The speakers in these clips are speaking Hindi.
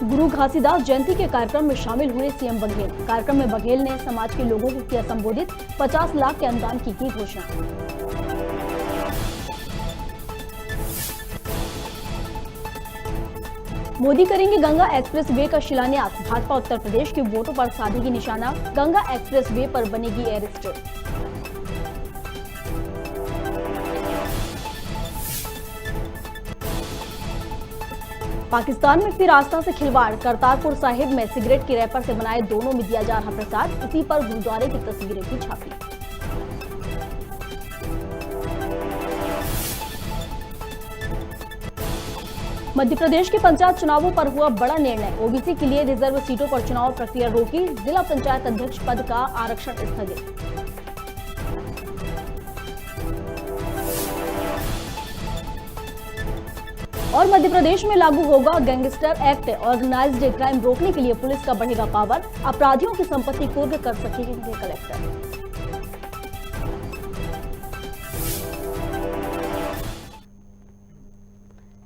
गुरु घासीदास जयंती के कार्यक्रम में शामिल हुए सीएम बघेल। कार्यक्रम में बघेल ने समाज के लोगों को किया संबोधित, 50 लाख के अनुदान की घोषणा। मोदी करेंगे गंगा एक्सप्रेस वे का शिलान्यास। भाजपा उत्तर प्रदेश के वोटों पर साधेगी निशाना, गंगा एक्सप्रेस वे पर बनेगी एयर स्ट्रिप। पाकिस्तान में फिर आस्था से खिलवाड़। करतारपुर साहिब में सिगरेट के रैपर से बनाए दोनों में दिया जा रहा प्रसाद। इसी पर गुरुद्वारे की तस्वीरें भी छापी। मध्य प्रदेश के पंचायत चुनावों पर हुआ बड़ा निर्णय। ओबीसी के लिए रिजर्व सीटों पर चुनाव प्रक्रिया रोकी। जिला पंचायत अध्यक्ष पद का आरक्षण स्थगित। और मध्य प्रदेश में लागू होगा गैंगस्टर एक्ट। ऑर्गेनाइज्ड क्राइम रोकने के लिए पुलिस का बढ़ेगा पावर। अपराधियों की संपत्ति कुर्क कर सकेंगे कलेक्टर।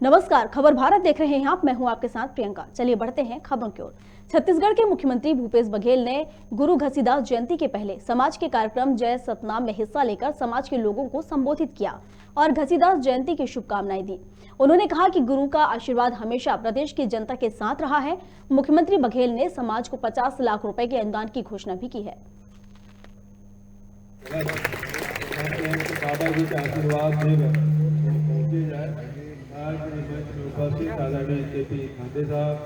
नमस्कार, खबर भारत देख रहे हैं आप। मैं हूं आपके साथ प्रियंका। चलिए बढ़ते हैं खबरों की ओर। छत्तीसगढ़ के मुख्यमंत्री भूपेश बघेल ने गुरु घसीदास जयंती के पहले समाज के कार्यक्रम जय सतनाम में हिस्सा लेकर समाज के लोगों को संबोधित किया और घसीदास जयंती की शुभकामनाएं दी। उन्होंने कहा कि गुरु का आशीर्वाद हमेशा प्रदेश की जनता के साथ रहा है। मुख्यमंत्री बघेल ने समाज को 50 लाख रुपए के अनुदान की घोषणा भी की है। उपस्थित आदरणीय केपी खांडे साहब,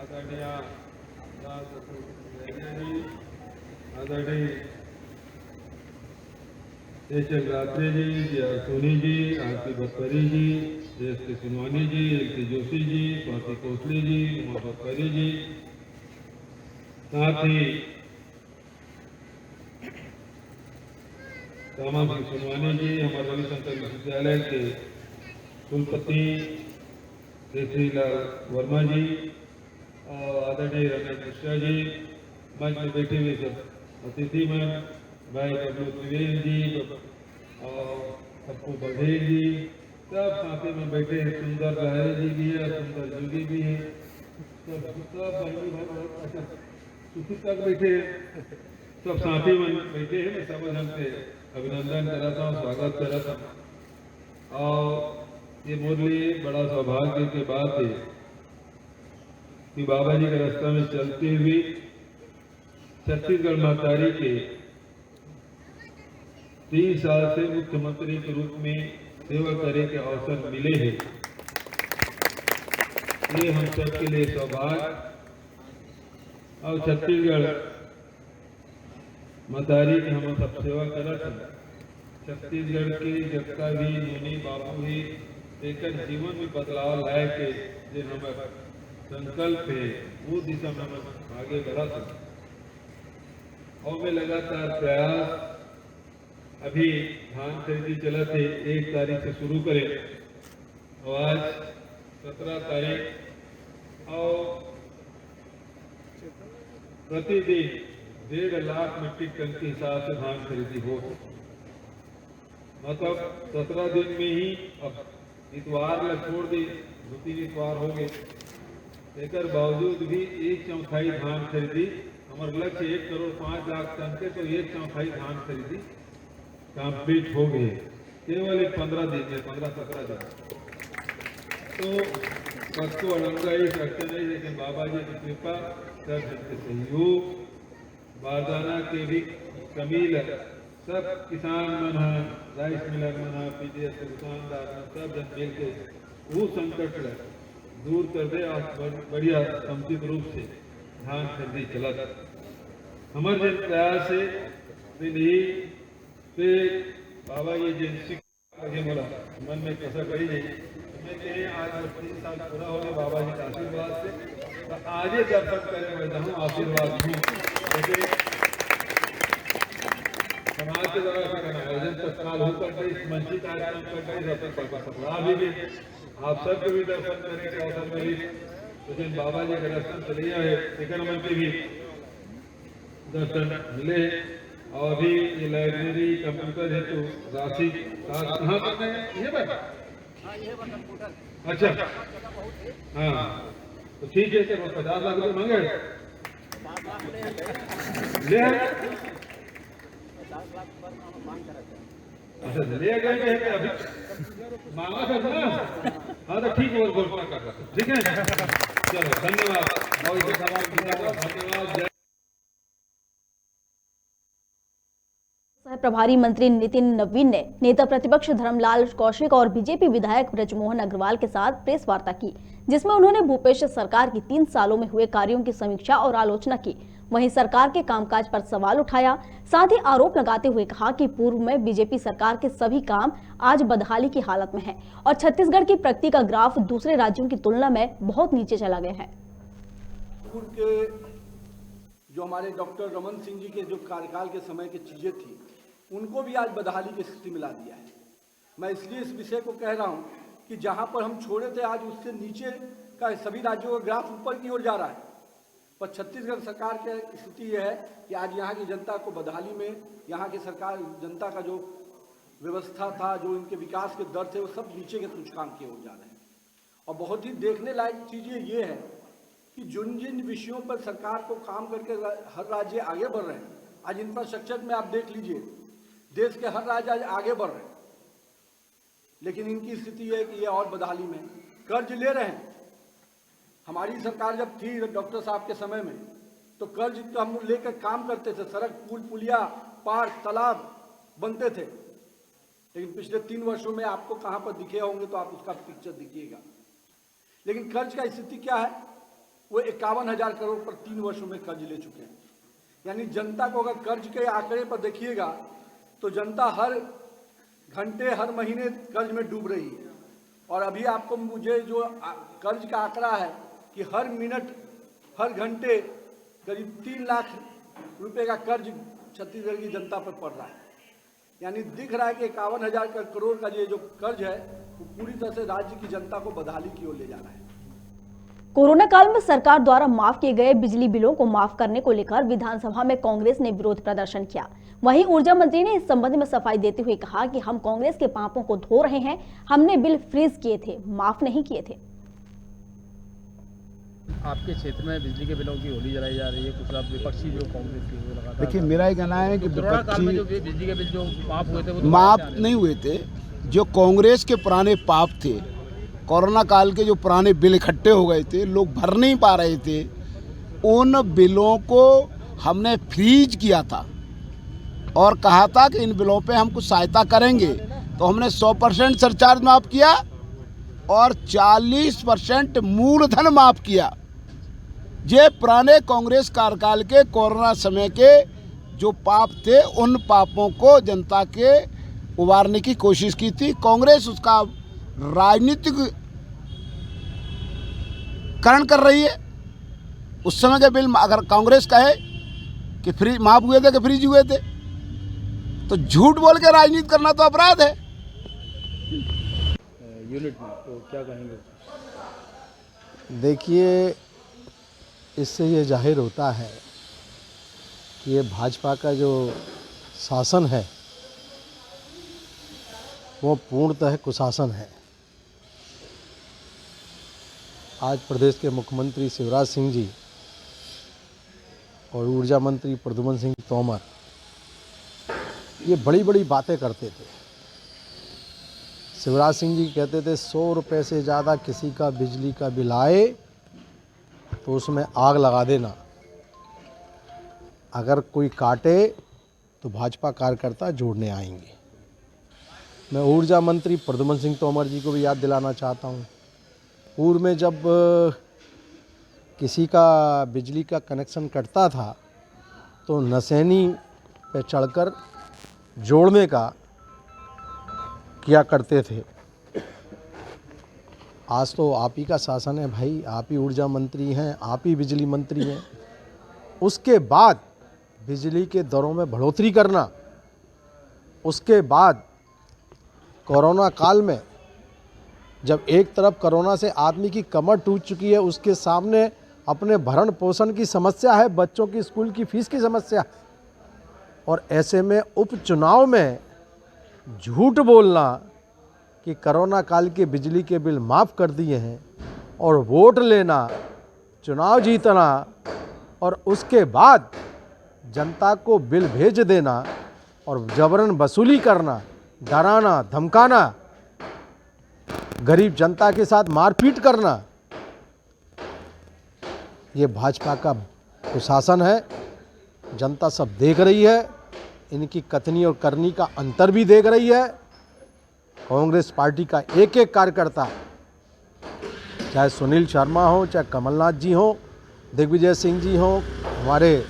आदरणीय आदरणीय शेषक रात्रे जी, सोनी जी, आरती भटपरी जी, एस के सुनवानी जी, एल जोशी जी, स्वाति कोसली जी, उमा भटपरी जी, साथ ही रामा सिंह सुनवानी जी, हमारे रविशंकर विश्वविद्यालय के कुलपति केसरीलाल वर्मा जी और आदरणीय रमेश मिश्रा जी, मंच में बैठे हुए सब अतिथि में भाई डब्लू त्रिवेदी जी और पप्पू बघेल जी, सब साथी में बैठे हैं। सुंदर लहरे जी भी है, सुंदर जोगी भी है, सब तक बैठे हैं, सब साथी में बैठे हैं। मैं सब जन से अभिनंदन कराता हूँ, स्वागत कराता हूँ। और ये मेरे लिए बड़ा सौभाग्य की बात है कि बाबा जी के रास्ता में चलते हुए छत्तीसगढ़ महतारी के 3 साल से मुख्यमंत्री के रूप में सेवा करने के अवसर मिले हैं। ये हम सबके लिए सौभाग्य। और छत्तीसगढ़ महतारी की हम सब सेवा करते हैं। छत्तीसगढ़ के जगता भी मुनि बाबू ही एक जीवन में बदलाव लाए के जो हमारा संकल्प है वो दिशा में हम आगे बढ़ा सकते। और मैं लगातार प्रयास, अभी धान खरीदी चला थे 1 तारीख से शुरू करें और आज 17 तारीख और प्रतिदिन 1.5 लाख मीट्रिक टन के हिसाब से धान खरीदी हो। मतलब 17 दिन में ही अब इतवार में छोड़ दी, 2-3 इतवार हो गए। एक बावजूद भी 1/4 धान खरीदी। हमारा लक्ष्य 1,05,00,000 टन के, तो 1/4 धान खरीदी कंप्लीट हो गए केवल 15 दिन में, 15-17 दिन। तो पद को अड़ंगा ही सकते नहीं, लेकिन बाबा जी की कृपा, सब के सहयोग, बारदाना के भी कमील, सब किसान मन है, राइस मिलर मन है, पीडीएस के दुकानदार मन, सब जन मिल के वो संकट दूर कर दे और बढ़िया समुचित रूप से धान खरीदी चला। हमारे जन प्रयास से नहीं पे बाबा ये जिन आगे बोला मन में कैसा कही नहीं। मैं कहे आज 3 साल पूरा हो गया बाबा जी के आशीर्वाद से, तो आगे दर्शन करे बैठा हूँ, आशीर्वाद हूँ। समाज के द्वारा आयोजन तत्काल होकर इस मंची कार्यक्रम कर भी आप सबको भी दर्शन करने के अवसर मिली। तो जिन बाबा जी के दर्शन चले आए, शिखर मंत्री भी दर्शन मिले। और भी ये लाइब्रेरी कंप्यूटर है तो राशि कहाँ तक है ये बात? अच्छा हाँ तो ठीक है, तो 50 लाख रुपए मांगे ले आए। अच्छा ले गए हैं अभी मांगा था ना। हाँ तो ठीक है, घोषणा कर ठीक है। चलो धन्यवाद। और इसे सवाल धन्यवाद। सह प्रभारी मंत्री नितिन नवीन ने नेता प्रतिपक्ष धर्मलाल कौशिक और बीजेपी विधायक ब्रजमोहन अग्रवाल के साथ प्रेस वार्ता की, जिसमें उन्होंने भूपेश सरकार की 3 सालों में हुए कार्यों की समीक्षा और आलोचना की। वहीं सरकार के कामकाज पर सवाल उठाया। साथ ही आरोप लगाते हुए कहा कि पूर्व में बीजेपी सरकार के सभी काम आज बदहाली की हालत में हैं और छत्तीसगढ़ की प्रगति का ग्राफ दूसरे राज्यों की तुलना में बहुत नीचे चला गया है। जो हमारे डॉक्टर रमन सिंह जी के जो कार्यकाल के समय की चीजें थी, उनको भी आज बदहाली की स्थिति में ला दिया है। मैं इसलिए इस विषय को कह रहा हूं कि जहां पर हम छोड़े थे आज उससे नीचे का सभी राज्यों का ग्राफ ऊपर की ओर जा रहा है। पर छत्तीसगढ़ सरकार की स्थिति यह है कि आज यहाँ की जनता को बदहाली में, यहाँ की सरकार जनता का जो व्यवस्था था, जो इनके विकास के दर थे, वो सब नीचे के सूचकांक की ओर जा रहे हैं। और बहुत ही देखने लायक चीज़ ये है कि जिन जिन विषयों पर सरकार को काम करके हर राज्य आगे बढ़ रहे हैं, आज इंफ्रास्ट्रक्चर में आप देख लीजिए, देश के हर राज्य आज आगे बढ़ रहे हैं, लेकिन इनकी स्थिति है कि ये और बदहाली में कर्ज ले रहे हैं। हमारी सरकार जब थी डॉक्टर साहब के समय में, तो कर्ज तो हम लेकर काम करते थे, सड़क, पुल, पुलिया, पार्क, तालाब बनते थे। लेकिन पिछले 3 वर्षों में आपको कहां पर दिखे होंगे तो आप उसका पिक्चर दिखिएगा। लेकिन कर्ज का स्थिति क्या है? वो 51,000 करोड़ पर 3 वर्षों में कर्ज ले चुके हैं। यानी जनता को अगर कर्ज के आंकड़े पर देखिएगा तो जनता हर घंटे, हर महीने कर्ज में डूब रही है। और अभी आपको मुझे जो कर्ज का आंकड़ा है कि हर मिनट, हर घंटे करीब 3 लाख रुपए का कर्ज छत्तीसगढ़ की जनता पर पड़ रहा है। यानी दिख रहा है कि 51,000 करोड़ का ये जो कर्ज है वो पूरी तरह से राज्य की जनता को बदहाली की ओर ले जा रहा है। कोरोना काल में सरकार द्वारा माफ किए गए बिजली बिलों को माफ करने को लेकर विधानसभा में कांग्रेस ने विरोध प्रदर्शन किया। वहीं ऊर्जा मंत्री ने इस संबंध में सफाई देते हुए कहा कि हम कांग्रेस के पापों को धो रहे हैं, हमने बिल फ्रीज किए थे, माफ नहीं किए थे। आपके क्षेत्र में बिजली के बिलों की होली जलाई जा रही है, कुछ विपक्षी जो कांग्रेस की लगातार। देखिए, मेरा ये कहना है कि कोरोना काल में जो बिजली के बिल जो माफ हुए थे वो माफ नहीं हुए थे। जो कांग्रेस के पुराने पाप थे, कोरोना काल के जो पुराने बिल इकट्ठे हो गए थे, लोग भर नहीं पा रहे थे, उन बिलों को हमने फ्रीज किया था और कहा था कि इन बिलों पे हम कुछ सहायता करेंगे। तो हमने 100% सरचार्ज माफ़ किया और 40% मूलधन माफ़ किया। ये पुराने कांग्रेस कार्यकाल के कोरोना समय के जो पाप थे, उन पापों को जनता के उबारने की कोशिश की थी। कांग्रेस उसका राजनीतिक करण कर रही है। उस समय के बिल अगर कांग्रेस कहे कि फ्री माफ हुए थे कि फ्रीज हुए थे, तो झूठ बोल के राजनीति करना तो अपराध है। यूनिट में तो क्या कहेंगे? देखिए, इससे ये जाहिर होता है कि ये भाजपा का जो शासन है वो पूर्णतः कुशासन है। आज प्रदेश के मुख्यमंत्री शिवराज सिंह जी और ऊर्जा मंत्री प्रद्युम्न सिंह तोमर ये बड़ी बड़ी बातें करते थे। शिवराज सिंह जी कहते थे 100 रुपये से ज़्यादा किसी का बिजली का बिल आए तो उसमें आग लगा देना, अगर कोई काटे तो भाजपा कार्यकर्ता जोड़ने आएंगे। मैं ऊर्जा मंत्री प्रद्युम्न सिंह तोमर जी को भी याद दिलाना चाहता हूँ, पूर्व में जब किसी का बिजली का कनेक्शन कटता था तो नसैनी पे चढ़कर जोड़ने का किया करते थे। आज तो आप ही का शासन है भाई, आप ही ऊर्जा मंत्री हैं, आप ही बिजली मंत्री हैं। उसके बाद बिजली के दरों में बढ़ोतरी करना, उसके बाद कोरोना काल में जब एक तरफ कोरोना से आदमी की कमर टूट चुकी है, उसके सामने अपने भरण पोषण की समस्या है, बच्चों की स्कूल की फीस की समस्या है, और ऐसे में उपचुनाव में झूठ बोलना कि कोरोना काल के बिजली के बिल माफ़ कर दिए हैं और वोट लेना चुनाव जीतना और उसके बाद जनता को बिल भेज देना और जबरन वसूली करना, डराना, धमकाना, गरीब जनता के साथ मारपीट करना, ये भाजपा का कुशासन है। जनता सब देख रही है, इनकी कथनी और करनी का अंतर भी देख रही है। कांग्रेस पार्टी का एक एक कार्यकर्ता, चाहे सुनील शर्मा हो, चाहे कमलनाथ जी हो, दिग्विजय सिंह जी हो, हमारे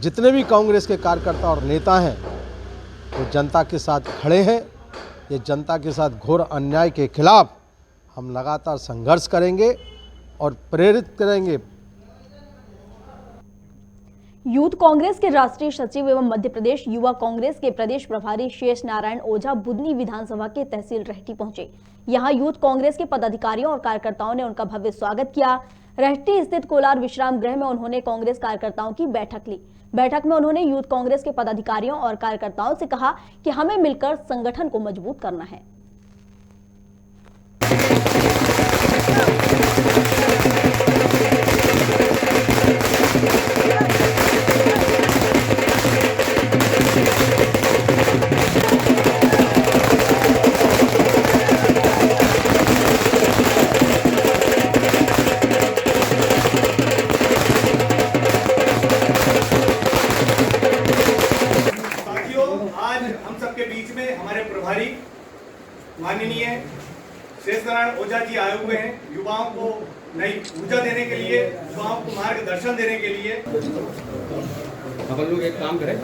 जितने भी कांग्रेस के कार्यकर्ता और नेता हैं, वो जनता के साथ खड़े हैं। ये जनता के साथ घोर अन्याय के खिलाफ हम लगातार संघर्ष करेंगे और प्रेरित करेंगे। यूथ कांग्रेस के राष्ट्रीय सचिव एवं मध्य प्रदेश युवा कांग्रेस के प्रदेश प्रभारी शेष नारायण ओझा बुधनी विधानसभा के तहसील रहटी पहुंचे। यहां यूथ कांग्रेस के पदाधिकारियों और कार्यकर्ताओं ने उनका भव्य स्वागत किया। रहटी स्थित कोलार विश्राम गृह में उन्होंने कांग्रेस कार्यकर्ताओं की बैठक ली। बैठक में उन्होंने यूथ कांग्रेस के पदाधिकारियों और कार्यकर्ताओं से कहा कि हमें मिलकर संगठन को मजबूत करना है। माननीय शेष नारायण ओझा जी आए हुए हैं युवाओं को नई ऊर्जा देने के लिए, युवाओं को मार्गदर्शन देने के लिए। अपन लोग एक काम करें,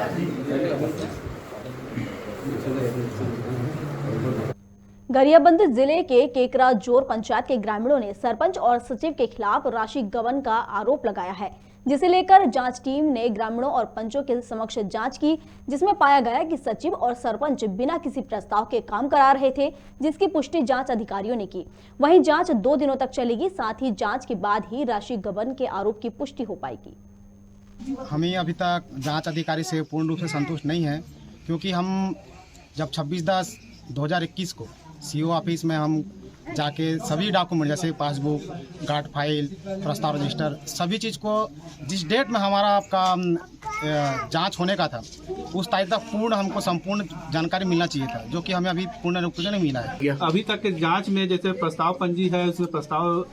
गरियाबंद जिले के केकरा जोर पंचायत के ग्रामीणों ने सरपंच और सचिव के खिलाफ राशि गबन का आरोप लगाया है, जिसे लेकर जांच टीम ने ग्रामीणों और पंचों के समक्ष जांच की, जिसमें पाया गया कि सचिव और सरपंच बिना किसी प्रस्ताव के काम करा रहे थे, जिसकी पुष्टि जांच अधिकारियों ने की। वहीं जांच 2 दिनों तक चलेगी, साथ ही जांच के बाद ही राशि गबन के आरोप की पुष्टि हो पाएगी। हमें अभी तक जांच अधिकारी से पूर्ण रूप से संतुष्ट नहीं है, क्योंकि हम जब 26/10/2021 को सीओ ऑफिस में हम जाके सभी डॉक्यूमेंट जैसे पासबुक, गार्ड फाइल, प्रस्ताव रजिस्टर, सभी चीज़ को जिस डेट में हमारा आपका जांच होने का था उस तारीख तक पूर्ण हमको संपूर्ण जानकारी मिलना चाहिए था, जो कि हमें अभी पूर्ण रूप से नहीं मिला है। अभी तक के जांच में जैसे प्रस्ताव पंजी है, उसमें प्रस्ताव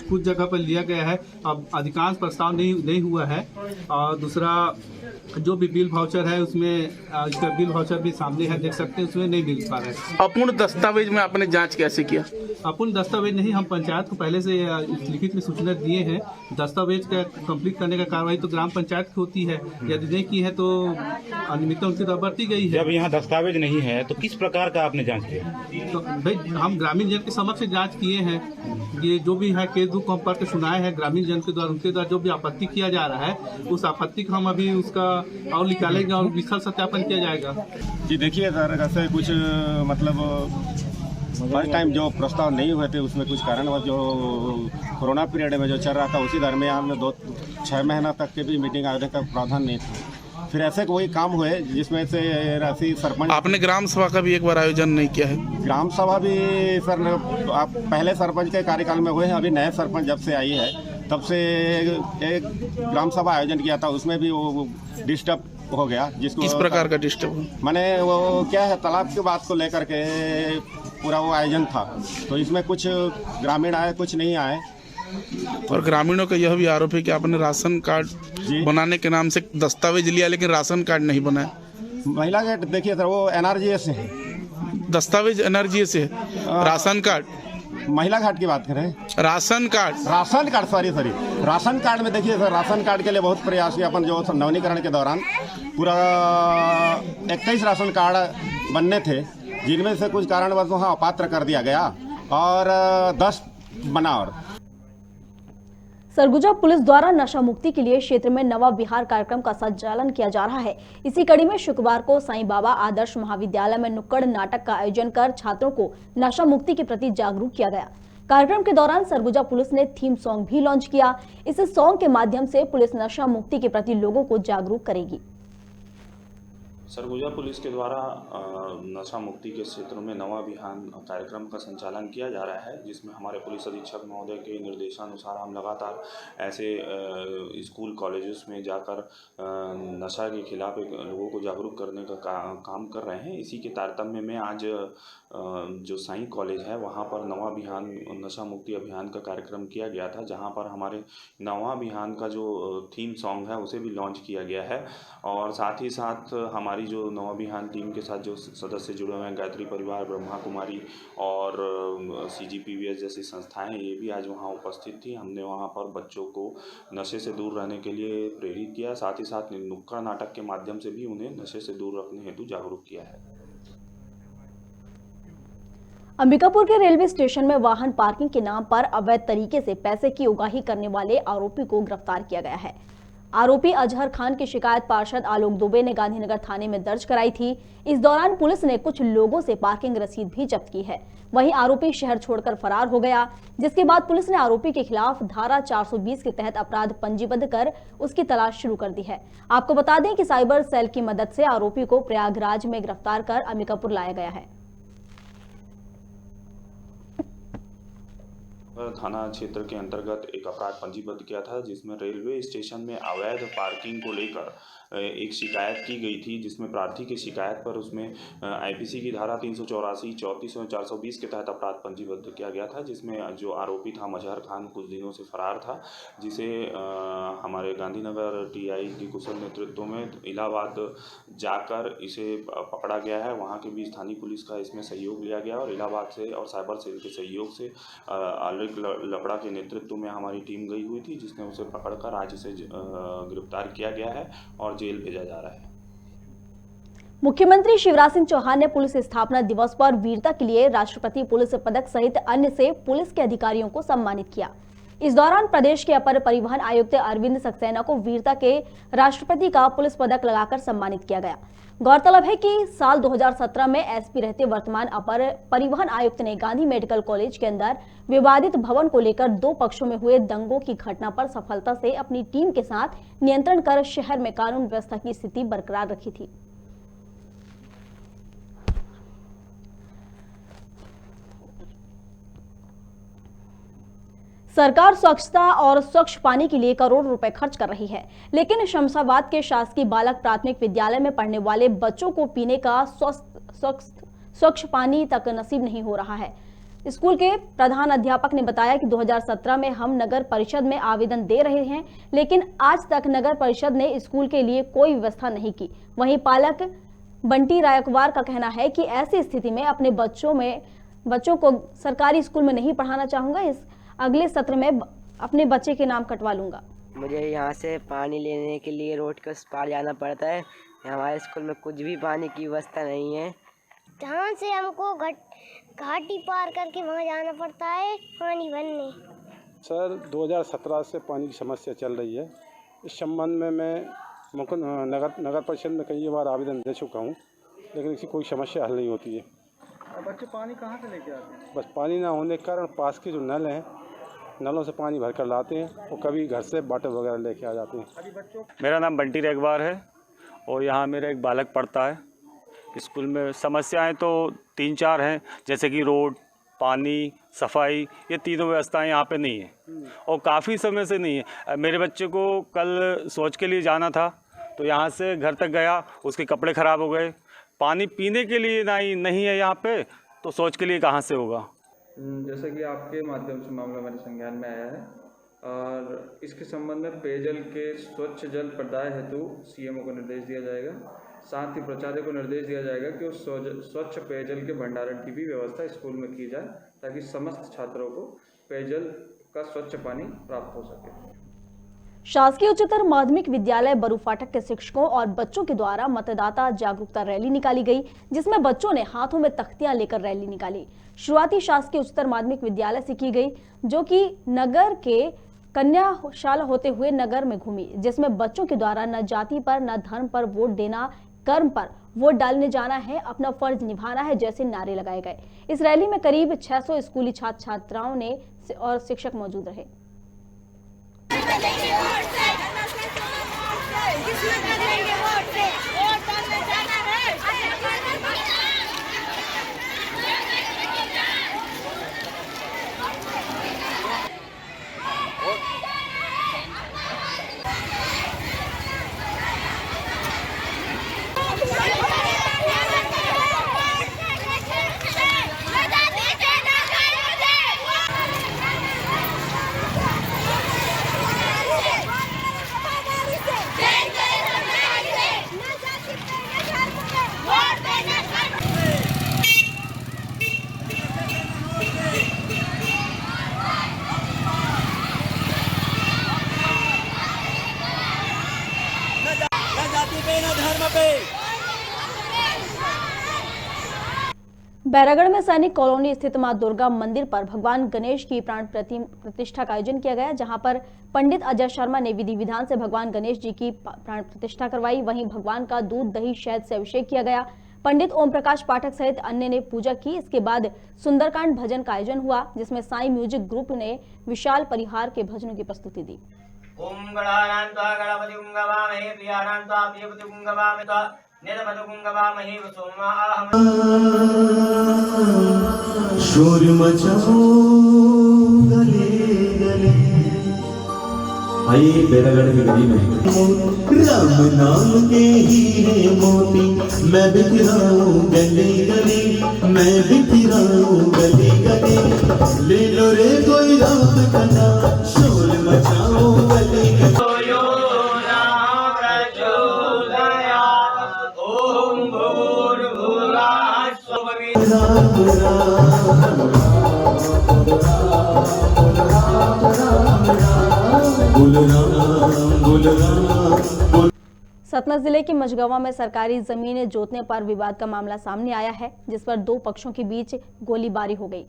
कुछ जगह पर लिया गया है, अब अधिकांश प्रस्ताव नहीं हुआ है। और दूसरा जो भी बिल वाउचर है उसमें इसका बिल वाउचर भी सामने है, देख सकते हैं, उसमें नहीं मिल पा रहा है। अपूर्ण दस्तावेज में आपने जांच कैसे किया? अपूर्ण दस्तावेज नहीं, हम पंचायत को पहले से लिखित में सूचना दिए हैं। दस्तावेज का कंप्लीट करने का कार्रवाई तो ग्राम पंचायत की होती है, यदि नहीं की है तो अनियमितता उनकी तरफ बढ़ती गई है। जब यहाँ दस्तावेज नहीं है तो किस प्रकार का आपने जांच किया? तो भाई हम ग्रामीण जन के समक्ष जांच किए हैं, ये जो भी है केस बुक हम पढ़ के सुनाए हैं ग्रामीण जन के द्वारा, उनके द्वारा जो भी आपत्ति किया जा रहा है उस आपत्ति को हम अभी उसका और निकालेंगे और विशल सत्यापन किया जाएगा। जी देखिए सर, ऐसे कुछ मतलब फर्स्ट टाइम जो प्रस्ताव नहीं हुए थे उसमें कुछ कारणवश जो कोरोना पीरियड में जो चल रहा था उसी दरमियान में 6 महीना तक के भी मीटिंग आयोजन का प्रावधान नहीं था। फिर ऐसे कोई काम हुए जिसमें से राशि सरपंच। आपने ग्राम सभा का भी एक बार आयोजन नहीं किया है? ग्राम सभा भी सर आप पहले सरपंच के कार्यकाल में हुए हैं, अभी नए सरपंच जब से आई है तब से एक ग्राम सभा आयोजन किया था, उसमें भी वो डिस्टर्ब हो गया। जिसको किस प्रकार का डिस्टर्ब? मैंने वो क्या है, तालाब की बात को लेकर के पूरा वो आयोजन था, तो इसमें कुछ ग्रामीण आए, कुछ नहीं आए। और ग्रामीणों का यह भी आरोप है कि आपने राशन कार्ड बनाने के नाम से दस्तावेज लिया लेकिन राशन कार्ड नहीं बनाया। महिला गेट देखिए सर, वो एनआरजीएस से है, दस्तावेज एनआरजीएस से है, राशन कार्ड महिला घाट की बात करें, ration card sorry ration card में देखिए सर, राशन कार्ड के लिए बहुत प्रयास किया अपन। जो नवीनीकरण के दौरान पूरा 21 राशन कार्ड बनने थे, जिनमें से कुछ कारणवश वहाँ अपात्र कर दिया गया और 10 बना। और सरगुजा पुलिस द्वारा नशा मुक्ति के लिए क्षेत्र में नवा विहार कार्यक्रम का संचालन किया जा रहा है। इसी कड़ी में शुक्रवार को साईं बाबा आदर्श महाविद्यालय में नुक्कड़ नाटक का आयोजन कर छात्रों को नशा मुक्ति के प्रति जागरूक किया गया। कार्यक्रम के दौरान सरगुजा पुलिस ने थीम सॉन्ग भी लॉन्च किया। इस सॉन्ग के माध्यम से पुलिस नशा मुक्ति के प्रति लोगों को जागरूक करेगी। सरगुजा पुलिस के द्वारा नशा मुक्ति के क्षेत्रों में नवा अभियान कार्यक्रम का संचालन किया जा रहा है, जिसमें हमारे पुलिस अधीक्षक महोदय के निर्देशानुसार हम लगातार ऐसे स्कूल कॉलेजेस में जाकर नशा के खिलाफ लोगों को जागरूक करने का काम कर रहे हैं। इसी के तारतम्य में आज जो साई कॉलेज है वहाँ पर नवा अभियान नशा मुक्ति अभियान का कार्यक्रम किया गया था, जहाँ पर हमारे नवा अभियान का जो थीम सॉन्ग है उसे भी लॉन्च किया गया है। और साथ ही साथ हमारी जो नवा अभियान टीम के साथ जो सदस्य जुड़े हुए हैं, गायत्री परिवार, ब्रह्मा कुमारी और CGPVS जैसी संस्थाएं, ये भी आज वहाँ उपस्थित थी। हमने वहाँ पर बच्चों को नशे से दूर रहने के लिए प्रेरित किया, साथ ही साथ नुक्कड़ नाटक के माध्यम से भी उन्हें नशे से दूर रखने हेतु जागरूक किया है। अंबिकापुर के रेलवे स्टेशन में वाहन पार्किंग के नाम पर अवैध तरीके से पैसे की उगाही करने वाले आरोपी को गिरफ्तार किया गया है। आरोपी अजहर खान की शिकायत पार्षद आलोक दुबे ने गांधीनगर थाने में दर्ज कराई थी। इस दौरान पुलिस ने कुछ लोगों से पार्किंग रसीद भी जब्त की है। वहीं आरोपी शहर छोड़कर फरार हो गया, जिसके बाद पुलिस ने आरोपी के खिलाफ धारा 420 के तहत अपराध पंजीबद्ध कर उसकी तलाश शुरू कर दी है। आपको बता दें कि साइबर सेल की मदद से आरोपी को प्रयागराज में गिरफ्तार कर अंबिकापुर लाया गया है। थाना क्षेत्र के अंतर्गत एक अपराध पंजीबद्ध किया था, जिसमें रेलवे स्टेशन में अवैध पार्किंग को लेकर एक शिकायत की गई थी, जिसमें प्रार्थी की शिकायत पर उसमें IPC की धारा 384, 34 और 420 के तहत अपराध पंजीबद्ध किया गया था, जिसमें जो आरोपी था अजहर खान कुछ दिनों से फरार था, जिसे हमारे गांधीनगर TI की कुशल नेतृत्व में इलाहाबाद जाकर इसे पकड़ा गया है। वहाँ के भी स्थानीय पुलिस का इसमें सहयोग लिया गया और इलाहाबाद से और साइबर सेल के सहयोग से लकड़ा के नेतृत्व में हमारी टीम गई हुई थी, जिसने उसे पकड़कर आज इसे गिरफ्तार किया गया है और जेल भेजा जा रहा है। मुख्यमंत्री शिवराज सिंह चौहान ने पुलिस स्थापना दिवस पर वीरता के लिए राष्ट्रपति पुलिस पदक सहित अन्य से पुलिस के अधिकारियों को सम्मानित किया। इस दौरान प्रदेश के अपर परिवहन आयुक्त अरविंद सक्सेना को वीरता के राष्ट्रपति का पुलिस पदक लगाकर सम्मानित किया गया। गौरतलब है कि साल 2017 में SP रहते वर्तमान अपर परिवहन आयुक्त ने गांधी मेडिकल कॉलेज के अंदर विवादित भवन को लेकर 2 पक्षों में हुए दंगों की घटना पर सफलता से अपनी टीम के साथ नियंत्रण कर शहर में कानून व्यवस्था की स्थिति बरकरार रखी थी। सरकार स्वच्छता और स्वच्छ पानी के लिए करोड़ों रुपए खर्च कर रही है, लेकिन शमशाबाद के शासकीय बालक प्राथमिक विद्यालय में पढ़ने वाले बच्चों को पीने का स्वच्छ पानी तक नसीब नहीं हो रहा है। स्कूल के प्रधान अध्यापक ने बताया कि 2017 में हम नगर परिषद में आवेदन दे रहे हैं, लेकिन आज तक नगर परिषद ने स्कूल के लिए कोई व्यवस्था नहीं की। वहीं पालक बंटी रायकवार का कहना है कि ऐसी स्थिति में अपने बच्चों को सरकारी स्कूल में नहीं पढ़ाना चाहूंगा। इस अगले सत्र में अपने बच्चे के नाम कटवा लूंगा। मुझे यहाँ से पानी लेने के लिए रोड के उस पार जाना पड़ता है। हमारे स्कूल में कुछ भी पानी की व्यवस्था नहीं है। जहाँ से हमको घाटी पार करके वहाँ जाना पड़ता है पानी भरने। सर 2017 से पानी की समस्या चल रही है। इस संबंध में मैं नगर परिषद में कई बार आवेदन दे चुका हूँ, लेकिन इसकी कोई समस्या हल नहीं होती है। बच्चे पानी कहाँ से लेके आते हैं? बस पानी ना होने के कारण पास के जो नल हैं, नलों से पानी भर कर लाते हैं और कभी घर से बॉटल वगैरह लेके आ जाते हैं। मेरा नाम बंटी रेगवार है और यहाँ मेरा एक बालक पढ़ता है। स्कूल में समस्याएं तो 3-4 हैं, जैसे कि रोड, पानी, सफाई, ये तीनों व्यवस्थाएं यहाँ पे नहीं है और काफ़ी समय से नहीं है। मेरे बच्चे को कल शौच के लिए जाना था, तो यहाँ से घर तक गया, उसके कपड़े ख़राब हो गए। पानी पीने के लिए नहीं है यहाँ पे, तो शौच के लिए कहाँ से होगा। जैसे कि आपके माध्यम से मामला मेरे संज्ञान में आया है और इसके संबंध में पेयजल के स्वच्छ जल प्रदाय हेतु CMO को निर्देश दिया जाएगा। साथ ही प्राचार्य को निर्देश दिया जाएगा कि उस स्वच्छ पेयजल के भंडारण की भी व्यवस्था स्कूल में की जाए, ताकि समस्त छात्रों को पेयजल का स्वच्छ पानी प्राप्त हो सके। शासकीय उच्चतर माध्यमिक विद्यालय बरूफाटक के शिक्षकों और बच्चों के द्वारा मतदाता जागरूकता रैली निकाली गई, जिसमें बच्चों ने हाथों में तख्तियां लेकर रैली निकाली। शुरुआती शासकीय उच्चतर माध्यमिक विद्यालय से की गई, जो कि नगर के कन्याशाला होते हुए नगर में घूमी, जिसमें बच्चों के द्वारा न जाति पर न धर्म पर वोट देना, कर्म पर वोट डालने जाना है, अपना फर्ज निभाना है जैसे नारे लगाए गए। इस रैली में करीब 600 स्कूली छात्र छात्राओं ने और शिक्षक मौजूद रहे। किसमें करेंगे वोट से? वोट डालने जाना बैरागढ़ में सैनिक कॉलोनी स्थित मां दुर्गा मंदिर पर भगवान गणेश की प्राण प्रतिष्ठा का आयोजन किया गया, जहां पर पंडित अजय शर्मा ने विधि विधान से भगवान गणेश जी की प्राण प्रतिष्ठा करवाई। वहीं भगवान का दूध दही शहद से अभिषेक किया गया। पंडित ओम प्रकाश पाठक सहित अन्य ने पूजा की। इसके बाद सुंदरकांड भजन का आयोजन हुआ, जिसमें साई म्यूजिक ग्रुप ने विशाल परिहार के भजनों की प्रस्तुति दी। ओम गणानान्त्वा गणपतिं गवामहे प्रियानान्त्वा प्रियपतिं गवामहे निरपतिं गवामहे वसोमा आहम। शोर मचाओ गले गले। आइए बैरागढ़ की गली में राम नाम के हीरे मोती मैं बिखराऊं गले गले, मैं बिखराऊं गले गले। ले लो रे कोई रात कथा, शोर मचाओ गले गले। सतना जिले के मझगवा में सरकारी जमीन जोतने पर विवाद का मामला सामने आया है, जिस पर दो पक्षों के बीच गोलीबारी हो गई।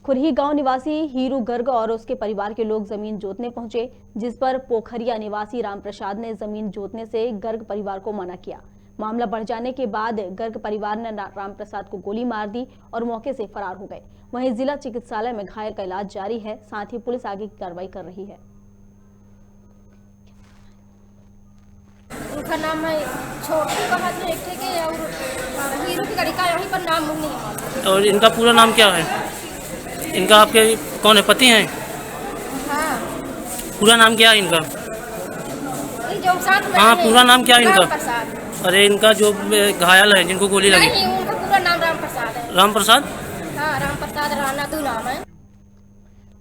खुरही गांव निवासी हीरू गर्ग और उसके परिवार के लोग जमीन जोतने पहुंचे, जिस पर पोखरिया निवासी रामप्रसाद ने जमीन जोतने से गर्ग परिवार को मना किया। मामला बढ़ जाने के बाद गर्ग परिवार ने रामप्रसाद को गोली मार दी और मौके से फरार हो गए। वहीं जिला चिकित्सालय में घायल का इलाज जारी है। साथ ही पुलिस आगे की कार्रवाई कर रही है। उनका नाम है छोटू कहा था, एक के और हीरू की लड़का यहीं पर नाम नहीं है। और इनका पूरा नाम क्या है? इनका आपके कौन है, पति हैं? हाँ। पूरा नाम क्या है इनका? जो साथ में हाँ, पूरा नाम क्या है इनका? रामप्रसाद। अरे इनका जो घायल है, जिनको गोली लगी? नहीं, उनका पूरा नाम रामप्रसाद है। रामप्रसाद? हाँ, रामप्रसाद राणा दू नाम है।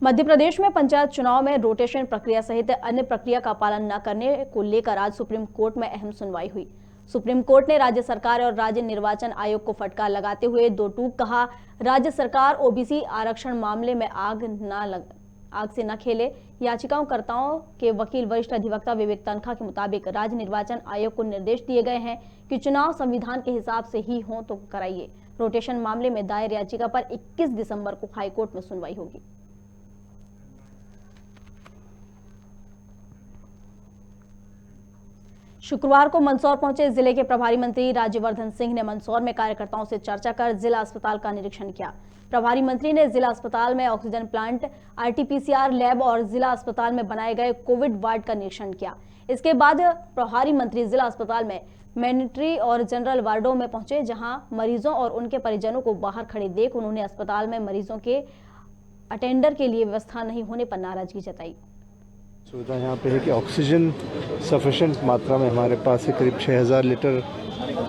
मध्य प्रदेश में पंचायत चुनाव में रोटेशन प्रक्रिया सहित अन्य प्रक्रिया का पालन न करने को लेकर आज सुप्रीम कोर्ट में अहम सुनवाई हुई। सुप्रीम कोर्ट ने राज्य सरकार और राज्य निर्वाचन आयोग को फटकार लगाते हुए दो टूक कहा, राज्य सरकार ओबीसी आरक्षण मामले में आग से न खेले। याचिकाकर्ताओं के वकील वरिष्ठ अधिवक्ता विवेक तनखा के मुताबिक राज्य निर्वाचन आयोग को निर्देश दिए गए हैं कि चुनाव संविधान के हिसाब से ही हो तो कराइए। रोटेशन मामले में दायर याचिका पर 21 दिसंबर को हाईकोर्ट में सुनवाई होगी। शुक्रवार को मंदसौर पहुंचे जिले के प्रभारी मंत्री राज्यवर्धन सिंह ने मंदसौर में कार्यकर्ताओं से चर्चा कर जिला अस्पताल का निरीक्षण किया। प्रभारी मंत्री ने जिला अस्पताल में ऑक्सीजन प्लांट, आरटीपीसीआर लैब और जिला अस्पताल में बनाए गए कोविड वार्ड का निरीक्षण किया। इसके बाद प्रभारी मंत्री जिला अस्पताल में मैनेटरी और जनरल वार्डों में पहुंचे, जहां मरीजों और उनके परिजनों को बाहर खड़े देख उन्होंने अस्पताल में मरीजों के अटेंडर के लिए व्यवस्था नहीं होने पर नाराजगी जताई। सुविधा यहाँ पे है कि ऑक्सीजन सफिशेंट मात्रा में हमारे पास है, करीब 6000 लीटर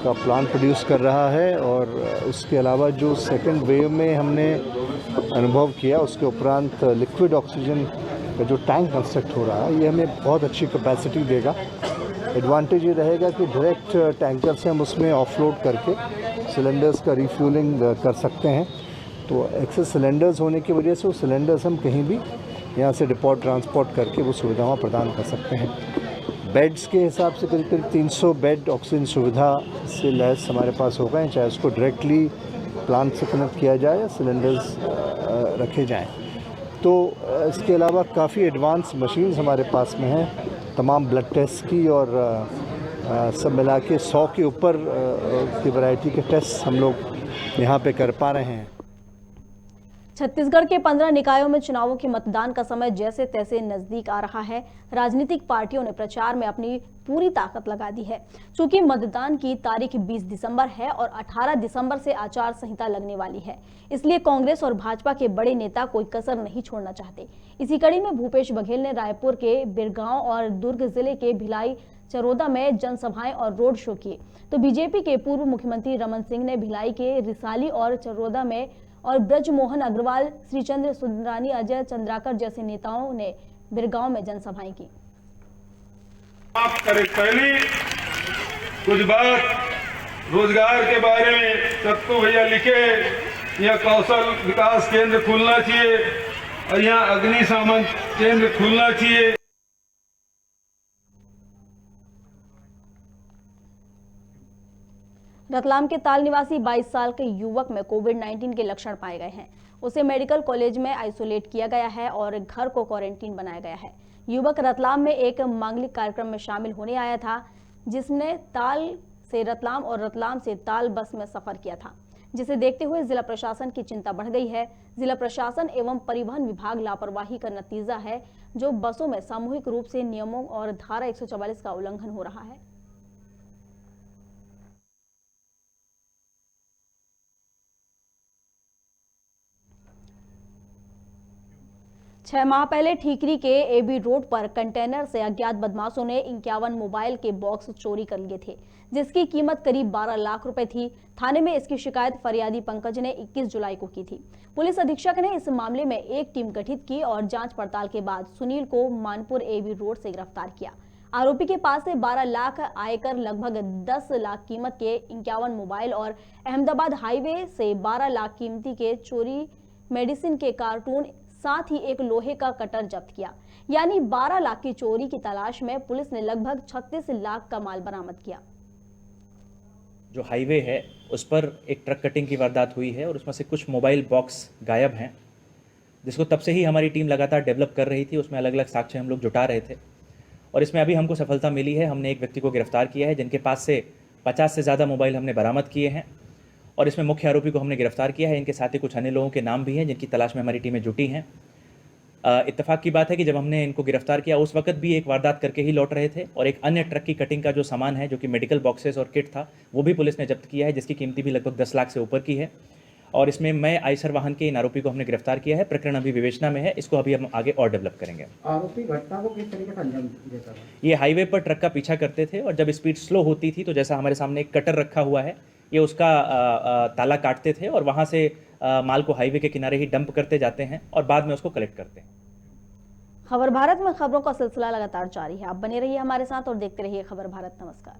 का प्लांट प्रोड्यूस कर रहा है। और उसके अलावा जो सेकंड वेव में हमने अनुभव किया, उसके उपरांत लिक्विड ऑक्सीजन का जो टैंक कंस्ट्रक्ट हो रहा है, ये हमें बहुत अच्छी कैपेसिटी देगा। एडवांटेज ये रहेगा कि डायरेक्ट टैंकर से हम उसमें ऑफलोड करके सिलेंडर्स का रिफ्यूलिंग कर सकते हैं। तो एक्सेस सिलेंडर्स होने की वजह से वो सिलेंडर्स हम कहीं भी यहाँ से डिपोर्ट ट्रांसपोर्ट करके वो सुविधाएं प्रदान कर सकते हैं। बेड्स के हिसाब से करीब करीब 300 बेड ऑक्सीजन सुविधा से लैस हमारे पास हो गए, चाहे उसको डायरेक्टली प्लांट से कनेक्ट किया जाए या सिलेंडर्स रखे जाएं। तो इसके अलावा काफ़ी एडवांस मशीन्स हमारे पास में हैं, तमाम ब्लड टेस्ट की और सब मिला के 100 के ऊपर की वैरायटी के टेस्ट हम लोग यहाँ पे कर पा रहे हैं। छत्तीसगढ़ के 15 निकायों में चुनावों के मतदान का समय जैसे तैसे नजदीक आ रहा है। राजनीतिक पार्टियों ने प्रचार में अपनी पूरी ताकत लगा दी है। चूंकि मतदान की तारीख 20 दिसंबर है और 18 दिसंबर से आचार संहिता लगने वाली है, इसलिए कांग्रेस और भाजपा के बड़े नेता कोई कसर नहीं छोड़ना चाहते। इसी कड़ी में भूपेश बघेल ने रायपुर के बिरगांव और दुर्ग जिले के भिलाई चरोदा में जनसभाएं और रोड शो किए, तो बीजेपी के पूर्व मुख्यमंत्री रमन सिंह ने भिलाई के रिसाली और चरोदा में और ब्रजमोहन अग्रवाल, श्रीचंद्र सुंदरानी, अजय चंद्राकर जैसे नेताओं ने बिरगांव में जनसभाएं की। आप करे पहले कुछ बात रोजगार के बारे में सत्तू भैया लिखे, यहाँ कौशल विकास केंद्र खुलना चाहिए और यहाँ अग्निशमन केंद्र खुलना चाहिए। रतलाम के ताल निवासी 22 साल के युवक में कोविड-19 के लक्षण पाए गए हैं। उसे मेडिकल कॉलेज में आइसोलेट किया गया है और घर को क्वारंटीन बनाया गया है। युवक रतलाम में एक मांगलिक कार्यक्रम में शामिल होने आया था, जिसने ताल से रतलाम और रतलाम से ताल बस में सफर किया था, जिसे देखते हुए जिला प्रशासन की चिंता बढ़ गई है। जिला प्रशासन एवं परिवहन विभाग लापरवाही का नतीजा है, जो बसों में सामूहिक रूप से नियमों और धारा 144 का उल्लंघन हो रहा है। छह माह पहले ठीकरी के एबी रोड पर कंटेनर से अज्ञात बदमाशों ने 51 मोबाइल के बॉक्स चोरी कर लिए थे, जिसकी कीमत करीब 12 लाख रुपए थी। थाने में इसकी शिकायत फरियादी पंकज ने 21 जुलाई को की थी। पुलिस अधीक्षक ने इस मामले में एक टीम गठित की और जांच पड़ताल के बाद सुनील को मानपुर एबी रोड से गिरफ्तार किया। आरोपी के पास से 12 लाख आयकर लगभग 10 लाख कीमत के 51 मोबाइल और अहमदाबाद हाईवे से 12 लाख कीमती के चोरी मेडिसिन के कार्टून, साथ ही एक लोहे का कटर जब्त किया। यानी 12 लाख की चोरी की तलाश में पुलिस ने लगभग 36 लाख का माल बरामद किया। जो हाईवे है उस पर एक ट्रक कटिंग की वारदात हुई है और उसमें से कुछ मोबाइल बॉक्स गायब हैं, जिसको तब से ही हमारी टीम लगातार डेवलप कर रही थी। उसमें अलग अलग साक्ष्य हम लोग जुटा रहे थे और इसमें अभी हमको सफलता मिली है। हमने एक व्यक्ति को गिरफ्तार किया है, जिनके पास से 50 से ज़्यादा मोबाइल हमने बरामद किए हैं और इसमें मुख्य आरोपी को हमने गिरफ्तार किया है। इनके साथ ही कुछ अन्य लोगों के नाम भी हैं, जिनकी तलाश में हमारी टीमें जुटी हैं। इत्तेफाक की बात है कि जब हमने इनको गिरफ्तार किया उस वक्त भी एक वारदात करके ही लौट रहे थे और एक अन्य ट्रक की कटिंग का जो सामान है, जो कि मेडिकल बॉक्सेस और किट था, वो भी पुलिस ने जब्त किया है, जिसकी कीमती भी लगभग 10 लाख से ऊपर की है। और इसमें मैं आयसर वाहन के इन आरोपी को हमने गिरफ्तार किया है। प्रकरण अभी विवेचना में है, इसको अभी हम आगे और डेवलप करेंगे। आरोपी घटना को किस तरीके से अंजाम देता था? ये हाईवे पर ट्रक का पीछा करते थे और जब स्पीड स्लो होती थी तो जैसा हमारे सामने एक कटर रखा हुआ है, ये उसका ताला काटते थे और वहाँ से माल को हाईवे के किनारे ही डंप करते जाते हैं और बाद में उसको कलेक्ट करते हैं। खबर भारत में खबरों का सिलसिला लगातार जारी है। आप बने रहिए हमारे साथ और देखते रहिए खबर भारत। नमस्कार।